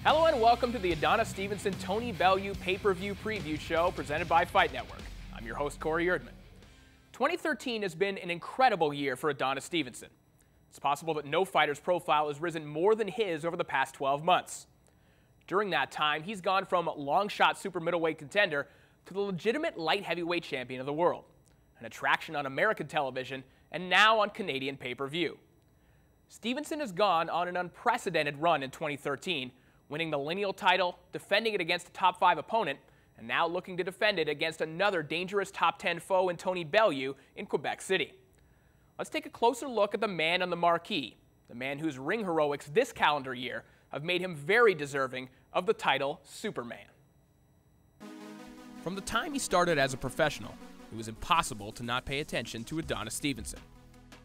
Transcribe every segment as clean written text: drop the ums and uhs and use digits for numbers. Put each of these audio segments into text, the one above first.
Hello and welcome to the Adonis Stevenson Tony Bellew pay-per-view preview show presented by Fight Network. I'm your host, Corey Erdman. 2013 has been an incredible year for Adonis Stevenson. It's possible that no fighter's profile has risen more than his over the past 12 months. During that time, he's gone from long-shot super middleweight contender to the legitimate light heavyweight champion of the world, an attraction on American television and now on Canadian pay-per-view. Stevenson has gone on an unprecedented run in 2013, winning the lineal title, defending it against a top 5 opponent, and now looking to defend it against another dangerous top 10 foe in Tony Bellew in Quebec City. Let's take a closer look at the man on the marquee, the man whose ring heroics this calendar year have made him very deserving of the title Superman. From the time he started as a professional, it was impossible to not pay attention to Adonis Stevenson.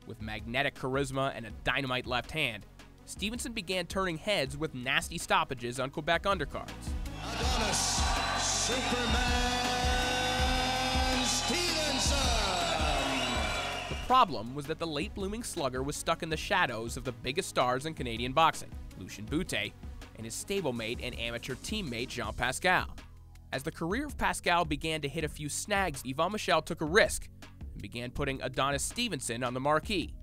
With magnetic charisma and a dynamite left hand, Stevenson began turning heads with nasty stoppages on Quebec undercards. Adonis Superman Stevenson! The problem was that the late-blooming slugger was stuck in the shadows of the biggest stars in Canadian boxing, Lucien Boutte, and his stablemate and amateur teammate Jean Pascal. As the career of Pascal began to hit a few snags, Yvan Michel took a risk and began putting Adonis Stevenson on the marquee.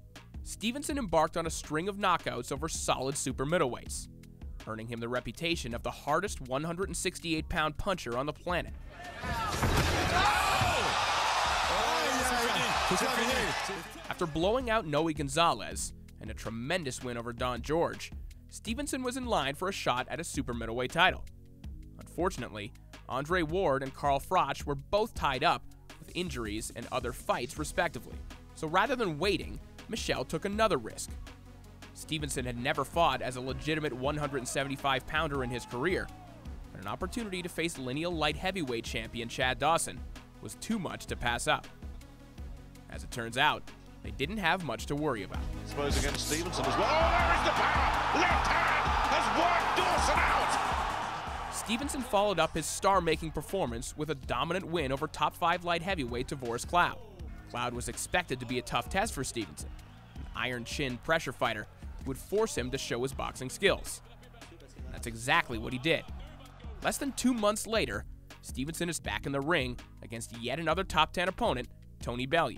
Stevenson embarked on a string of knockouts over solid super middleweights, earning him the reputation of the hardest 168-pound puncher on the planet. After blowing out Noe Gonzalez and a tremendous win over Don George, Stevenson was in line for a shot at a super middleweight title. Unfortunately, Andre Ward and Carl Froch were both tied up with injuries and other fights respectively. So rather than waiting, Michel took another risk. Stevenson had never fought as a legitimate 175-pounder in his career, but an opportunity to face lineal light heavyweight champion Chad Dawson was too much to pass up. As it turns out, they didn't have much to worry about. I suppose against Stevenson as well. Oh, there is the power! Left hand has worked Dawson out! Stevenson followed up his star-making performance with a dominant win over top 5 light heavyweight Tavoris Cloud. Cloud was expected to be a tough test for Stevenson, an iron-chin pressure fighter who would force him to show his boxing skills. And that's exactly what he did. Less than 2 months later, Stevenson is back in the ring against yet another top 10 opponent, Tony Bellew.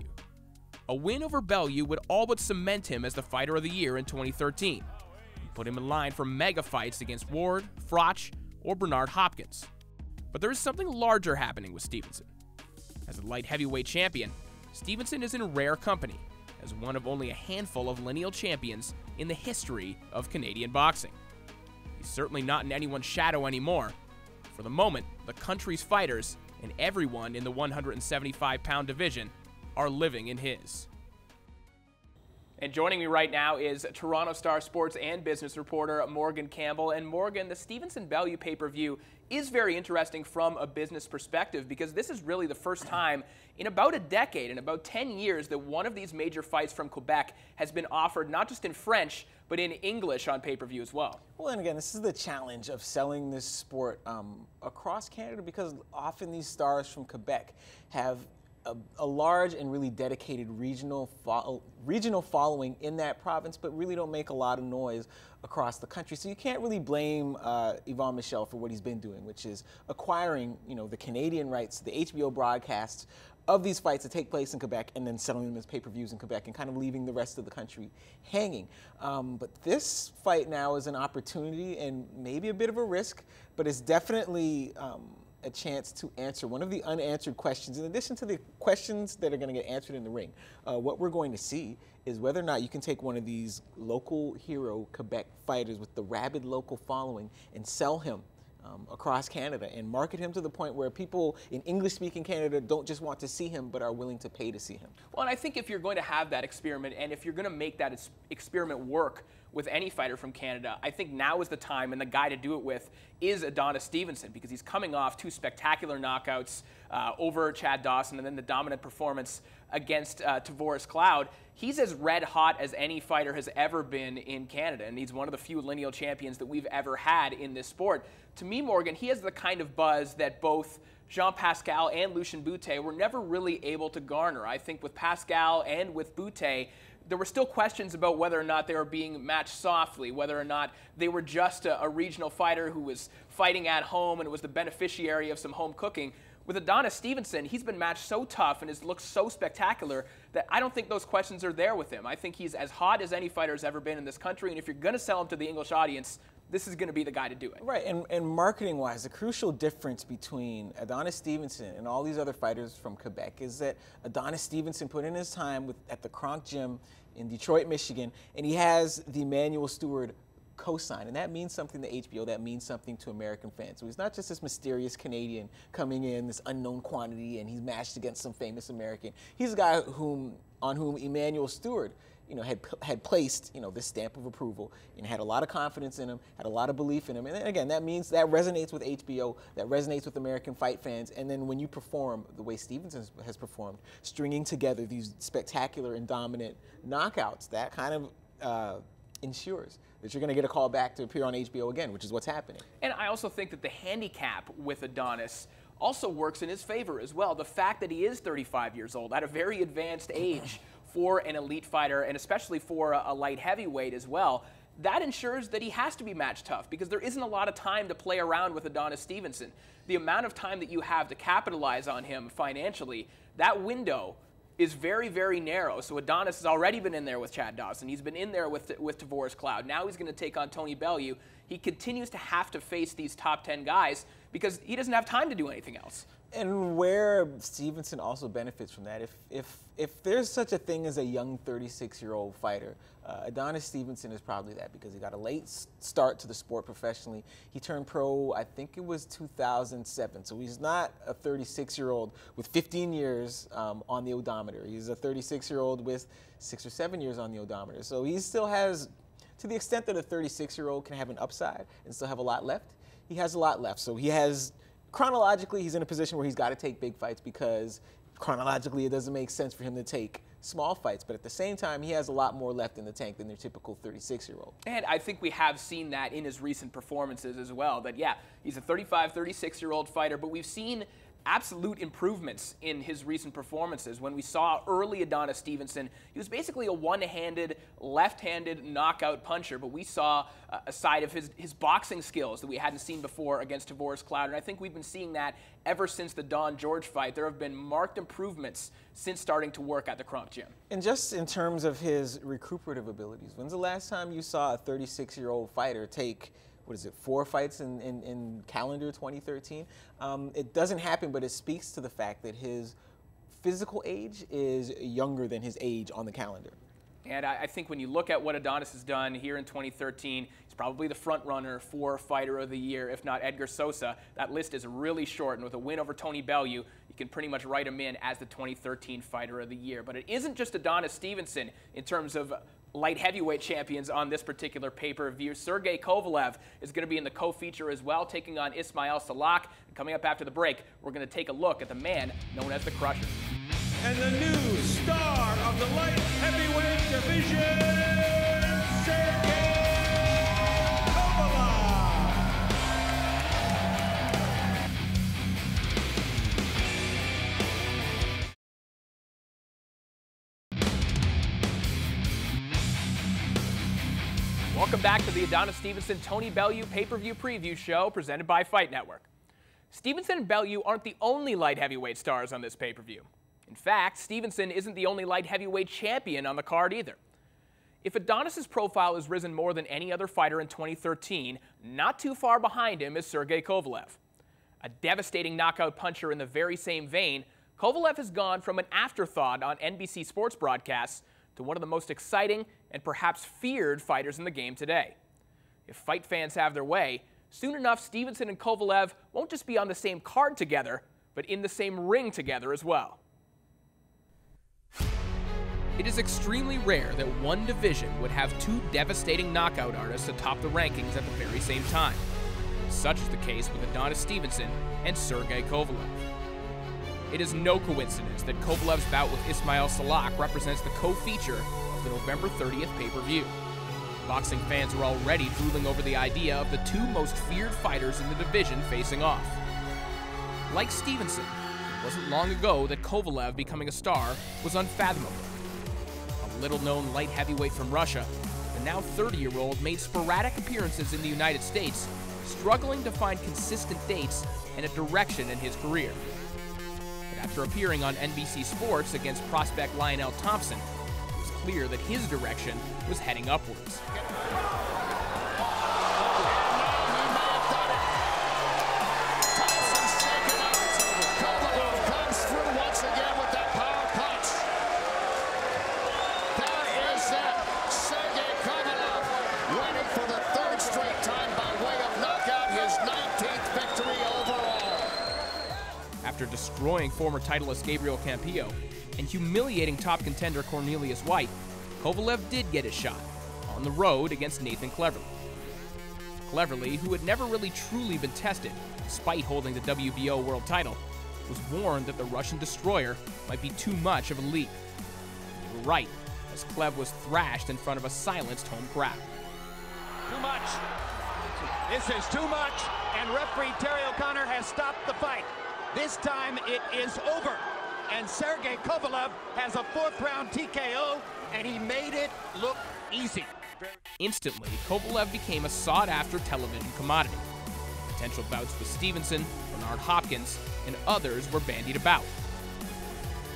A win over Bellew would all but cement him as the fighter of the year in 2013, and put him in line for mega fights against Ward, Froch, or Bernard Hopkins. But there is something larger happening with Stevenson. As a light heavyweight champion, Stevenson is in rare company as one of only a handful of lineal champions in the history of Canadian boxing. He's certainly not in anyone's shadow anymore. For the moment, the country's fighters and everyone in the 175-pound division are living in his. And joining me right now is Toronto Star sports and business reporter Morgan Campbell. And Morgan, the Stevenson Bellew pay-per-view is very interesting from a business perspective because this is really the first time in about a decade, in about 10 years, that one of these major fights from Quebec has been offered not just in French, but in English on pay-per-view as well. Well, and again, this is the challenge of selling this sport across Canada because often these stars from Quebec have a large and really dedicated regional following in that province, but really don't make a lot of noise across the country. So you can't really blame Yvan Michel for what he's been doing, which is acquiring, the Canadian rights, the HBO broadcasts of these fights that take place in Quebec and then selling them as pay-per-views in Quebec and kind of leaving the rest of the country hanging. But this fight now is an opportunity and maybe a bit of a risk, but it's definitely a chance to answer one of the unanswered questions, in addition to the questions that are going to get answered in the ring. What we're going to see is whether or not you can take one of these local hero Quebec fighters with the rabid local following and sell him across Canada and market him to the point where people in English-speaking Canada don't just want to see him, but are willing to pay to see him. Well, and I think if you're going to have that experiment, and if you're going to make that experiment work with any fighter from Canada, I think now is the time, and the guy to do it with is Adonis Stevenson, because he's coming off 2 spectacular knockouts over Chad Dawson and then the dominant performance against Tavoris Cloud. He's as red hot as any fighter has ever been in Canada, and he's one of the few lineal champions that we've ever had in this sport. To me, Morgan, he has the kind of buzz that both Jean Pascal and Lucien Boutte were never really able to garner. I think with Pascal and with Boutte, there were still questions about whether or not they were being matched softly, whether or not they were just a regional fighter who was fighting at home and was the beneficiary of some home cooking. With Adonis Stevenson, he's been matched so tough and has looked so spectacular that I don't think those questions are there with him. I think he's as hot as any fighter has ever been in this country, and if you're going to sell him to the English audience, this is going to be the guy to do it. Right, and marketing-wise, the crucial difference between Adonis Stevenson and all these other fighters from Quebec is that Adonis Stevenson put in his time at the Kronk Gym in Detroit, Michigan, and he has the Emanuel Steward cosign, and that means something to HBO, that means something to American fans. So he's not just this mysterious Canadian coming in, this unknown quantity, and he's matched against some famous American. He's a guy on whom Emanuel Steward, had placed, this stamp of approval, and had a lot of confidence in him, had a lot of belief in him. And again, that means that resonates with HBO, that resonates with American fight fans. And then when you perform the way Stevenson has performed, stringing together these spectacular and dominant knockouts, that kind of ensures that you're going to get a call back to appear on HBO again, which is what's happening. And I also think that the handicap with Adonis also works in his favor as well. The fact that he is 35 years old, at a very advanced age for an elite fighter, and especially for a light heavyweight as well, that ensures that he has to be match tough, because there isn't a lot of time to play around with Adonis Stevenson. The amount of time that you have to capitalize on him financially, that window is very, very narrow. So Adonis has already been in there with Chad Dawson. He's been in there with Tavoris Cloud. Now he's going to take on Tony Bellew. He continues to have to face these top 10 guys because he doesn't have time to do anything else. And where Stevenson also benefits from that, if there's such a thing as a young 36-year-old fighter, Adonis Stevenson is probably that, because he got a late start to the sport professionally. He turned pro, I think it was 2007, so he's not a 36-year-old with 15 years on the odometer. He's a 36-year-old with 6 or 7 years on the odometer. So he still has, to the extent that a 36-year-old can have an upside and still have a lot left, he has a lot left. So he has, chronologically, he's in a position where he's got to take big fights, because chronologically it doesn't make sense for him to take small fights, but at the same time, he has a lot more left in the tank than your typical 36-year-old. And I think we have seen that in his recent performances as well, that yeah, he's a 35, 36-year-old fighter, but we've seen absolute improvements in his recent performances. When we saw early Adonis Stevenson, he was basically a one-handed, left-handed knockout puncher, but we saw a side of his boxing skills that we hadn't seen before against Tavoris Cloud, and I think we've been seeing that ever since the Don George fight. There have been marked improvements since starting to work at the Kronk Gym. And just in terms of his recuperative abilities, when's the last time you saw a 36-year-old fighter take, 4 fights in calendar 2013? It doesn't happen, but it speaks to the fact that his physical age is younger than his age on the calendar. And I think when you look at what Adonis has done here in 2013, he's probably the front runner for Fighter of the Year, if not Edgar Sosa. That list is really short, and with a win over Tony Bellew, you can pretty much write him in as the 2013 Fighter of the Year. But it isn't just Adonis Stevenson in terms of light heavyweight champions on this particular pay-per-view. Sergey Kovalev is going to be in the co-feature as well, taking on Ismail Salak. And coming up after the break, we're going to take a look at the man known as the Crusher. And the new star of the light heavyweight division, Sergey Kovalev. Welcome back to the Adonis Stevenson Tony Bellew pay-per-view preview show presented by Fight Network. Stevenson and Bellew aren't the only light heavyweight stars on this pay-per-view. In fact, Stevenson isn't the only light heavyweight champion on the card either. If Adonis's profile has risen more than any other fighter in 2013, not too far behind him is Sergey Kovalev. A devastating knockout puncher in the very same vein, Kovalev has gone from an afterthought on NBC sports broadcasts to one of the most exciting and perhaps feared fighters in the game today. If fight fans have their way, soon enough Stevenson and Kovalev won't just be on the same card together, but in the same ring together as well. It is extremely rare that one division would have 2 devastating knockout artists atop the rankings at the very same time. Such is the case with Adonis Stevenson and Sergey Kovalev. It is no coincidence that Kovalev's bout with Ismail Salak represents the co-feature of the November 30th pay-per-view. Boxing fans are already drooling over the idea of the 2 most feared fighters in the division facing off. Like Stevenson, it wasn't long ago that Kovalev becoming a star was unfathomable. A The little-known light heavyweight from Russia, the now 30-year-old made sporadic appearances in the United States, struggling to find consistent dates and a direction in his career. But after appearing on NBC Sports against prospect Lionel Thompson, it was clear that his direction was heading upwards. After destroying former titleist Gabriel Campillo and humiliating top contender Cornelius White, Kovalev did get his shot, on the road against Nathan Cleverly. Cleverly, who had never really truly been tested, despite holding the WBO world title, was warned that the Russian destroyer might be too much of a leap. They were right, as Clev was thrashed in front of a silenced home crowd. Too much. This is too much, and referee Terry O'Connor has stopped the fight. This time it is over, and Sergey Kovalev has a 4th-round TKO, and he made it look easy. Instantly, Kovalev became a sought-after television commodity. Potential bouts with Stevenson, Bernard Hopkins, and others were bandied about.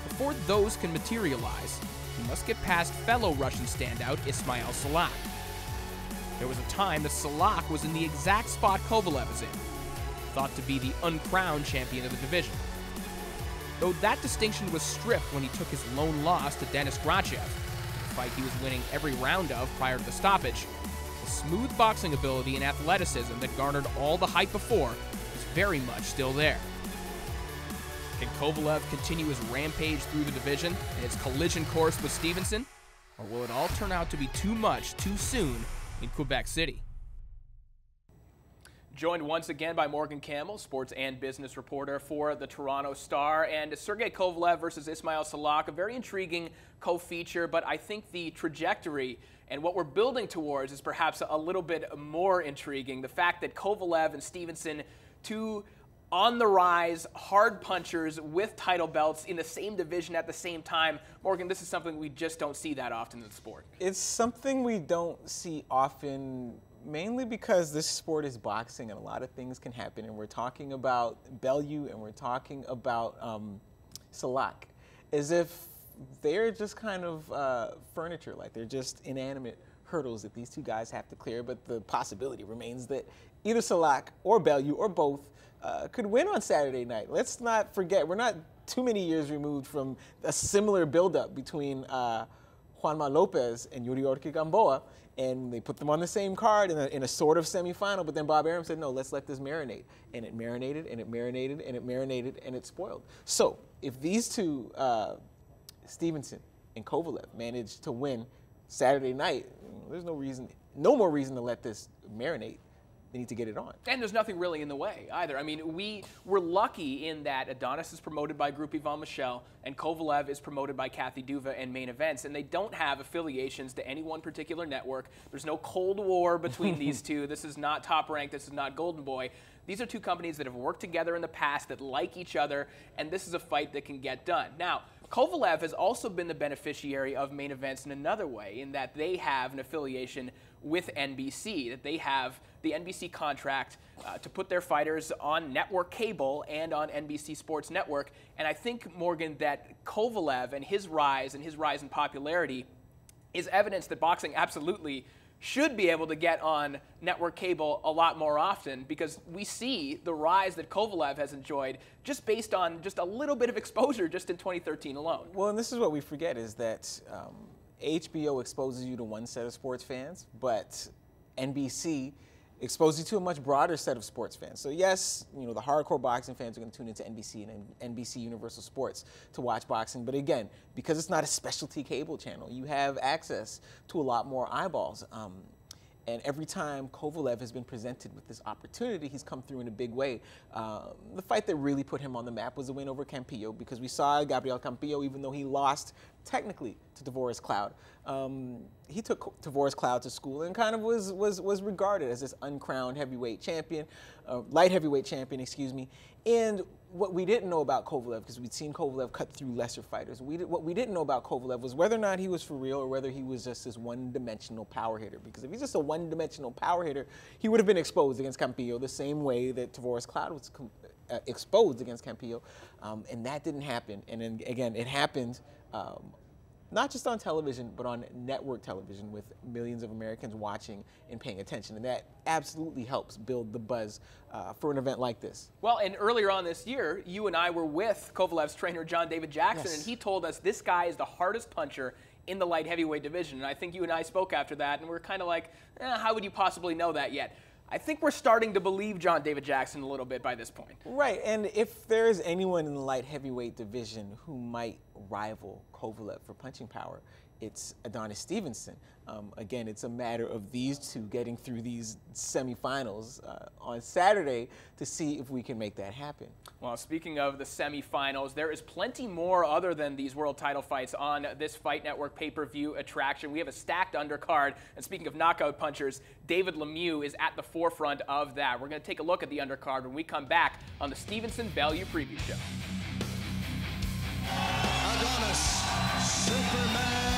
Before those can materialize, he must get past fellow Russian standout Ismail Salak. There was a time that Salak was in the exact spot Kovalev is in, thought to be the uncrowned champion of the division. Though that distinction was stripped when he took his lone loss to Denis Grachev, a fight he was winning every round of prior to the stoppage, the smooth boxing ability and athleticism that garnered all the hype before is very much still there. Can Kovalev continue his rampage through the division and its collision course with Stevenson? Or will it all turn out to be too much too soon in Quebec City? Joined once again by Morgan Campbell, sports and business reporter for the Toronto Star. And Sergey Kovalev versus Ismail Salak, a very intriguing co-feature, but I think the trajectory and what we're building towards is perhaps a little bit more intriguing. The fact that Kovalev and Stevenson, two on-the-rise, hard punchers with title belts in the same division at the same time. Morgan, this is something we just don't see that often in the sport. It's something we don't see often, mainly because this sport is boxing and a lot of things can happen. And we're talking about Bellew and we're talking about Salak, as if they're just kind of furniture, like they're just inanimate hurdles that these two guys have to clear. But the possibility remains that either Salak or Bellew or both could win on Saturday night. Let's not forget, we're not too many years removed from a similar buildup between Juanma Lopez and Yuriorkis Gamboa, and they put them on the same card in a sort of semifinal, but then Bob Arum said, no, let's let this marinate. And it marinated, and it marinated, and it marinated, and it spoiled. So if these two, Stevenson and Kovalev, manage to win Saturday night, there's no more reason to let this marinate. They need to get it on. And there's nothing really in the way either. I mean, we were lucky in that Adonis is promoted by Groupe Yvon Michel and Kovalev is promoted by Kathy Duva and Main Events, and they don't have affiliations to any one particular network. There's no Cold War between these two. This is not Top Rank. This is not Golden Boy. These are two companies that have worked together in the past, that like each other, and this is a fight that can get done. Now, Kovalev has also been the beneficiary of Main Events in another way, in that they have an affiliation with NBC, that they have the NBC contract to put their fighters on network cable and on NBC Sports Network. And I think, Morgan, that Kovalev and his rise in popularity is evidence that boxing absolutely should be able to get on network cable a lot more often, because we see the rise that Kovalev has enjoyed just based on just a little bit of exposure just in 2013 alone. Well, and this is what we forget, is that HBO exposes you to one set of sports fans, but NBC exposes you to a much broader set of sports fans. So yes, you know, the hardcore boxing fans are going to tune into NBC and NBC Universal Sports to watch boxing. But again, because it's not a specialty cable channel, you have access to a lot more eyeballs. And every time Kovalev has been presented with this opportunity, he's come through in a big way. The fight that really put him on the map was the win over Campillo, because we saw Gabriel Campillo, even though he lost technically to Tavoris Cloud, he took Tavoris Cloud to school and kind of was regarded as this uncrowned heavyweight champion, light heavyweight champion, excuse me. And what we didn't know about Kovalev, because we'd seen Kovalev cut through lesser fighters, what we didn't know about Kovalev was whether or not he was for real or whether he was just this one-dimensional power hitter. Because if he's just a one-dimensional power hitter, he would have been exposed against Campillo the same way that Tavoris Cloud was exposed against Campillo, and that didn't happen. And then, again, it happened not just on television, but on network television with millions of Americans watching and paying attention. And that absolutely helps build the buzz for an event like this. Well, and earlier on this year, you and I were with Kovalev's trainer, John David Jackson, Yes. and he told us this guy is the hardest puncher in the light heavyweight division. And I think you and I spoke after that, and we're kind of like, how would you possibly know that yet? I think we're starting to believe John David Jackson a little bit by this point. Right, and if there is anyone in the light heavyweight division who might rival Kovalev for punching power, it's Adonis Stevenson. Again, it's a matter of these two getting through these semifinals on Saturday to see if we can make that happen. Well, speaking of the semifinals, there is plenty more other than these world title fights on this Fight Network pay-per-view attraction. We have a stacked undercard, and speaking of knockout punchers, David Lemieux is at the forefront of that. We're going to take a look at the undercard when we come back on the Stevenson-Bellew Preview Show. Adonis Superman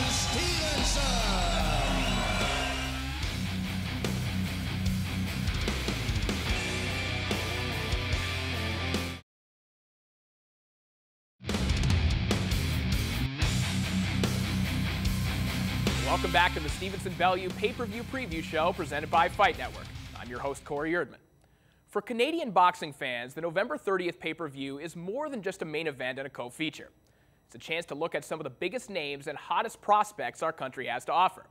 Stevenson. Welcome back to the Stevenson-Bellew Pay-Per-View Preview Show presented by Fight Network. I'm your host, Corey Erdman. For Canadian boxing fans, the November 30th pay-per-view is more than just a main event and a co-feature. It's a chance to look at some of the biggest names and hottest prospects our country has to offer.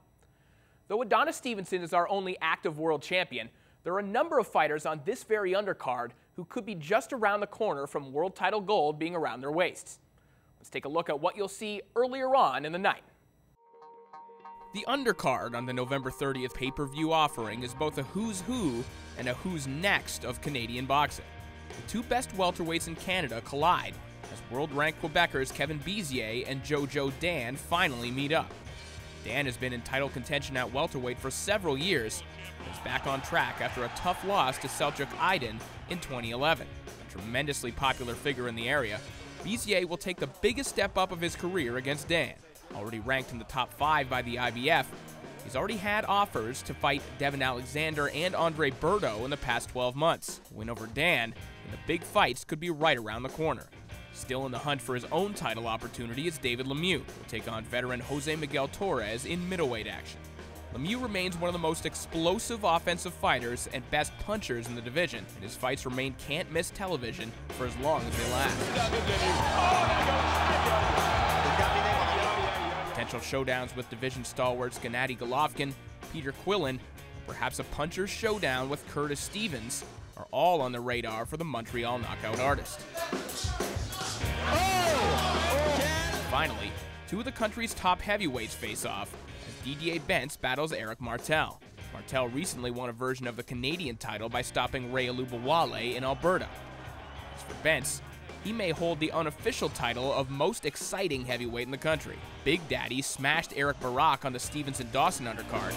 Though Adonis Stevenson is our only active world champion, there are a number of fighters on this very undercard who could be just around the corner from world title gold being around their waists. Let's take a look at what you'll see earlier on in the night. The undercard on the November 30th pay-per-view offering is both a who's who and a who's next of Canadian boxing. The two best welterweights in Canada collide as world-ranked Quebecers Kevin Bizier and Jojo Dan finally meet up. Dan has been in title contention at welterweight for several years, but is back on track after a tough loss to Selçuk Aydin in 2011. A tremendously popular figure in the area, Bizier will take the biggest step up of his career against Dan. Already ranked in the top 5 by the IBF, he's already had offers to fight Devin Alexander and Andre Berto in the past 12 months. A win over Dan, and the big fights could be right around the corner. Still in the hunt for his own title opportunity is David Lemieux, who will take on veteran Jose Miguel Torres in middleweight action. Lemieux remains one of the most explosive offensive fighters and best punchers in the division, and his fights remain can't-miss television for as long as they last. Potential showdowns with division stalwarts Gennady Golovkin, Peter Quillen, perhaps a puncher's showdown with Curtis Stevens are all on the radar for the Montreal knockout artist. Finally, two of the country's top heavyweights face off as Didier Bentz battles Eric Martel. Martel recently won a version of the Canadian title by stopping Ray Alubawale in Alberta. As for Bentz, he may hold the unofficial title of most exciting heavyweight in the country. Big Daddy smashed Eric Barak on the Stevenson-Dawson undercard.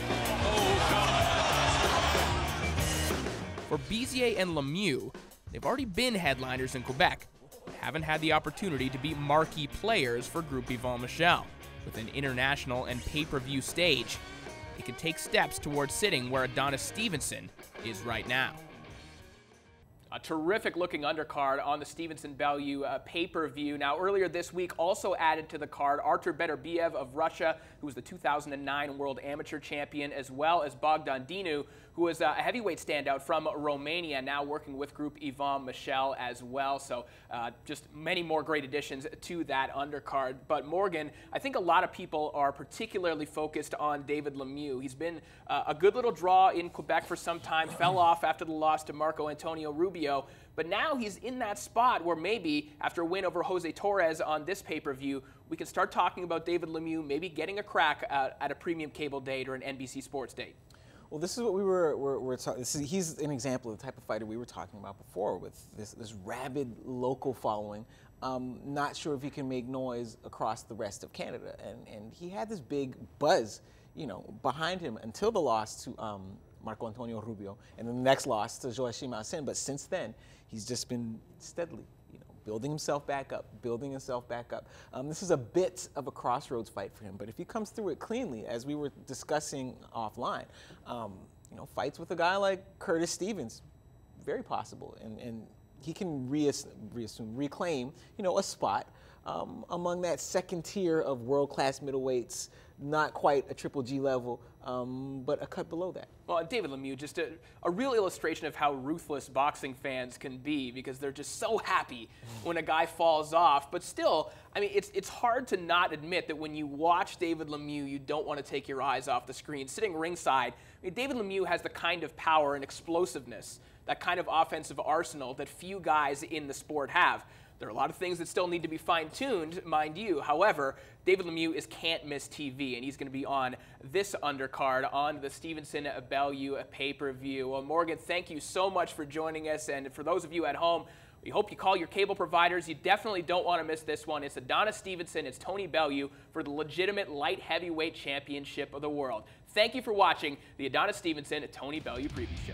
For Bizier and Lemieux, they've already been headliners in Quebec, but haven't had the opportunity to be marquee players for Groupe Yvon Michel. With an international and pay-per-view stage, they can take steps towards sitting where Adonis Stevenson is right now. A terrific-looking undercard on the Stevenson-Bellew pay-per-view. Now, earlier this week, also added to the card, Artur Beterbiev of Russia, who was the 2009 World Amateur Champion, as well as Bogdan Dinu, who was a heavyweight standout from Romania, now working with Groupe Yvon Michel as well. So just many more great additions to that undercard. But Morgan, I think a lot of people are particularly focused on David Lemieux. He's been a good little draw in Quebec for some time, fell off after the loss to Marco Antonio Rubio. But now he's in that spot where maybe after a win over Jose Torres on this pay-per-view, we can start talking about David Lemieux maybe getting a crack at a premium cable date or an NBC Sports date. Well, this is what we were talking. He's an example of the type of fighter we were talking about before, with this rabid local following. Not sure if he can make noise across the rest of Canada, and he had this big buzz, behind him until the loss to Marco Antonio Rubio, and then the next loss to Joachim Asen. But since then, he's just been steadily, building himself back up, building himself back up. This is a bit of a crossroads fight for him, but if he comes through it cleanly, as we were discussing offline, fights with a guy like Curtis Stevens, very possible, and he can reclaim, a spot among that second tier of world-class middleweights, not quite a Triple G level, but a cut below that. Well, David Lemieux, just a real illustration of how ruthless boxing fans can be, because they're just so happy when a guy falls off. But still, I mean, it's hard to not admit that when you watch David Lemieux, you don't want to take your eyes off the screen. Sitting ringside, I mean, David Lemieux has the kind of power and explosiveness, that kind of offensive arsenal that few guys in the sport have. There are a lot of things that still need to be fine-tuned, mind you. However, David Lemieux is can't-miss TV, and he's going to be on this undercard on the Stevenson Bellew pay-per-view. Well, Morgan, thank you so much for joining us, and for those of you at home, we hope you call your cable providers. You definitely don't want to miss this one. It's Adonis Stevenson, it's Tony Bellew for the legitimate light heavyweight championship of the world. Thank you for watching the Adonis Stevenson Tony Bellew preview show.